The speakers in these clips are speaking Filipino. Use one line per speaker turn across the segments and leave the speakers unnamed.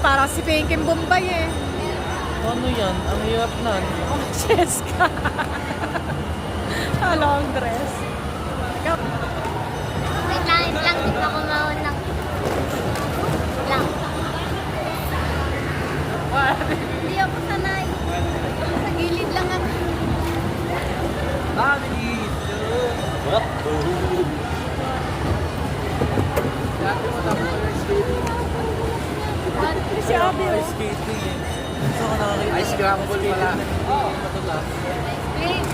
parang si Pinky Bombay eh.
Ano yan? Ang hirap na.
Cheska. Long dress.
Wait lang, di pa kumaon ng... lang. Hindi ako sanay. Sa gilid lang ako.
What?
Dati mo tapos mag-skating.
Si Abby oh.
Skating eh. Gusto ko nakakita.
Ice scramble pala.
Oo. Patula.
Please.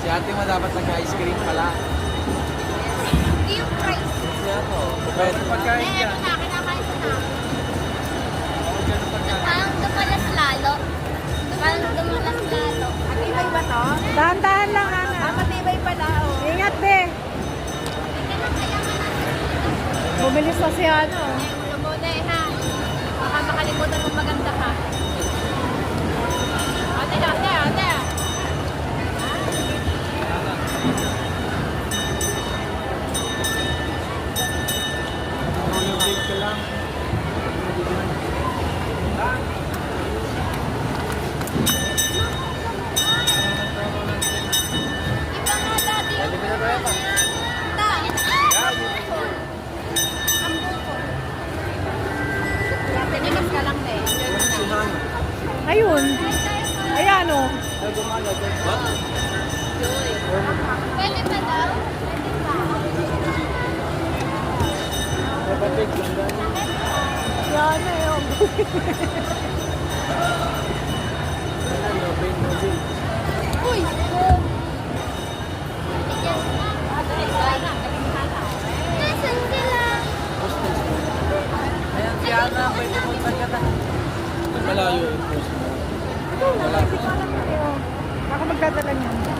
Si ate mo dapat nag-ice cream pala.
Hindi yung price.
Si ano?
Pwede pagkain
Eh,
niya.
ito na, kinakain ko na.
Ako dyan ang pagkain.
Parang dumalas lalo. Parang dumalas lalo.
Matibay ba to? Dahan-dahan lang, Ana. Matibay pala oh. Ingat, be.
Hindi na kaya ka na.
Bumilis na si ano.
Ulo muna eh, ha? Baka makalimutan mong maganda ka. Ate, ate, ate.
Rollerblade ka lang.
Iba nga dati yung
Pwede ba na ba?
Ang buko. Tinigas ka lang na eh.
Si Hana.
Ayun. Ayan oh.
Ay, gumala doon. What?
Pwede ba daw? Pwede ba?
Kapatid lang gano'n.
Yan na yun.
Ano, pain mo din.
Uy! Nasaan sila?
Ayan si Ana. Pwede punta ka na.
Malayo yung post mo.
Ito, nalapit pa lang tayo. Baka magdadala niyan.